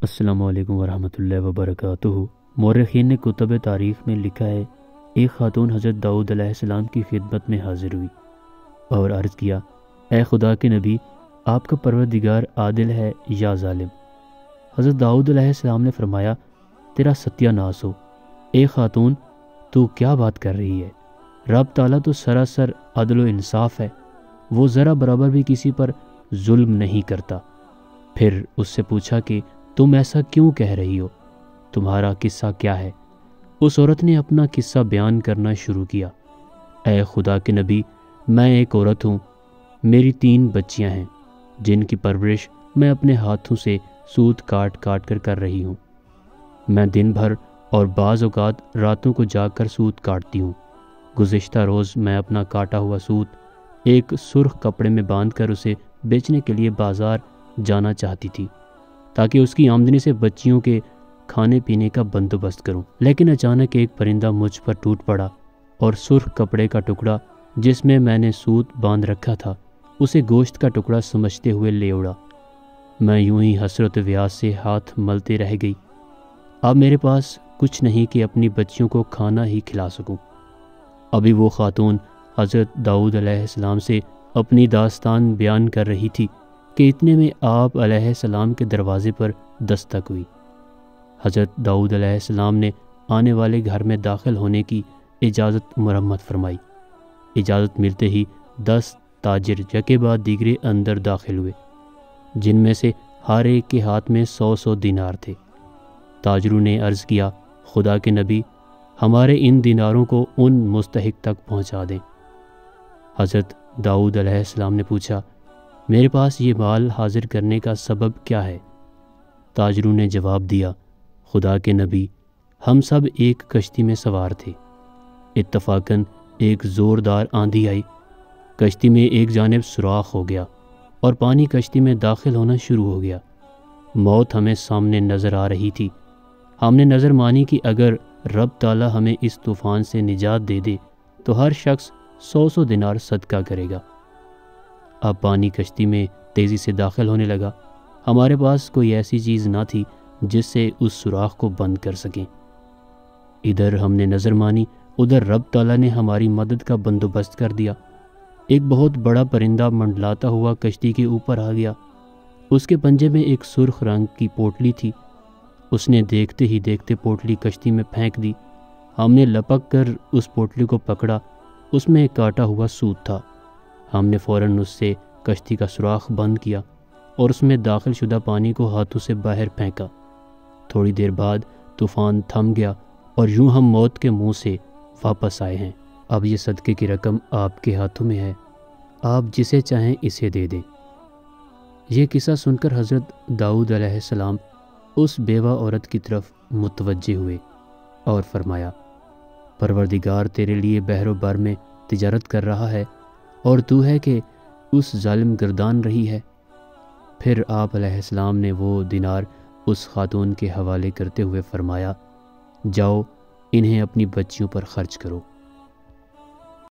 السلام علیکم ورحمۃ اللہ وبرکاتہ۔ مورخین نے کتب تاریخ میں لکھا ہے، ایک خاتون حضرت داؤد علیہ السلام کی خدمت میں حاضر ہوئی اور عرض کیا، اے خدا کے نبی، آپ کا پروردگار عادل ہے یا ظالم؟ حضرت داؤد علیہ السلام نے فرمایا، تیرا ستیہ ناس ہو، اے خاتون، تو کیا بات کر رہی ہے؟ رب تعالیٰ تو سراسر عدل و انصاف ہے، وہ ذرا برابر بھی کسی پر ظلم نہیں کرتا۔ پھر اس سے پوچھا کہ تم ایسا کیوں کہہ رہی ہو؟ تمہارا قصہ کیا ہے؟ اس عورت نے اپنا قصہ بیان کرنا شروع کیا۔ اے خدا کے نبی، میں ایک عورت ہوں، میری 3 بچیاں ہیں جن کی پرورش میں اپنے ہاتھوں سے سوت کاٹ کاٹ کر رہی ہوں۔ میں دن بھر اور بعض اوقات راتوں کو جاگ کر سوت کاٹتی ہوں۔ گزشتہ روز میں اپنا کاٹا ہوا سوت ایک سرخ کپڑے میں باندھ کر اسے بیچنے کے لیے بازار جانا چاہتی تھی تاکہ اس کی آمدنی سے بچیوں کے کھانے پینے کا بندوبست کروں، لیکن اچانک ایک پرندہ مجھ پر ٹوٹ پڑا اور سرخ کپڑے کا ٹکڑا جس میں نے سوت باندھ رکھا تھا اسے گوشت کا ٹکڑا سمجھتے ہوئے لے اڑا۔ میں یوں ہی حسرت و ویاس سے ہاتھ ملتے رہ گئی۔ اب میرے پاس کچھ نہیں کہ اپنی بچیوں کو کھانا ہی کھلا سکوں۔ ابھی وہ خاتون حضرت داؤد علیہ السلام سے اپنی داستان بیان کر رہی تھی کہ اتنے میں آپ علیہ السلام کے دروازے پر دستک ہوئی۔ حضرت داؤد علیہ السلام نے آنے والے گھر میں داخل ہونے کی اجازت مرمت فرمائی۔ اجازت ملتے ہی 10 تاجر یکے بعد دیگرے اندر داخل ہوئے، جن میں سے ہر ایک کے ہاتھ میں 100 دینار تھے۔ تاجروں نے عرض کیا، خدا کے نبی، ہمارے ان دیناروں کو ان مستحق تک پہنچا دیں۔ حضرت داؤد علیہ السلام نے پوچھا، میرے پاس یہ مال حاضر کرنے کا سبب کیا ہے؟ تاجروں نے جواب دیا، خدا کے نبی، ہم سب ایک کشتی میں سوار تھے۔ اتفاقاً ایک زوردار آندھی آئی، کشتی میں ایک جانب سوراخ ہو گیا اور پانی کشتی میں داخل ہونا شروع ہو گیا۔ موت ہمیں سامنے نظر آ رہی تھی۔ ہم نے نظر مانی کہ اگر رب تعالیٰ ہمیں اس طوفان سے نجات دے دے تو ہر شخص 100 دینار صدقہ کرے گا۔ اب پانی کشتی میں تیزی سے داخل ہونے لگا۔ ہمارے پاس کوئی ایسی چیز نہ تھی جس سے اس سوراخ کو بند کر سکیں۔ ادھر ہم نے نظر مانی، ادھر رب تعالیٰ نے ہماری مدد کا بندوبست کر دیا۔ ایک بہت بڑا پرندہ منڈلاتا ہوا کشتی کے اوپر آ گیا۔ اس کے پنجے میں ایک سرخ رنگ کی پوٹلی تھی۔ اس نے دیکھتے ہی دیکھتے پوٹلی کشتی میں پھینک دی۔ ہم نے لپک کر اس پوٹلی کو پکڑا، اس میں ایک کاٹا ہوا سوت تھا۔ ہم نے فوراً اس سے کشتی کا سوراخ بند کیا اور اس میں داخل شدہ پانی کو ہاتھوں سے باہر پھینکا۔ تھوڑی دیر بعد طوفان تھم گیا اور یوں ہم موت کے منہ سے واپس آئے ہیں۔ اب یہ صدقے کی رقم آپ کے ہاتھوں میں ہے، آپ جسے چاہیں اسے دے دیں۔ یہ قصہ سن کر حضرت داؤد علیہ السلام اس بیوہ عورت کی طرف متوجہ ہوئے اور فرمایا، پروردگار تیرے لیے بحر و بر میں تجارت کر رہا ہے اور تو ہے کہ اس ظالم گردان رہی ہے۔ پھر آپ علیہ السلام نے وہ دینار اس خاتون کے حوالے کرتے ہوئے فرمایا، جاؤ انہیں اپنی بچیوں پر خرچ کرو۔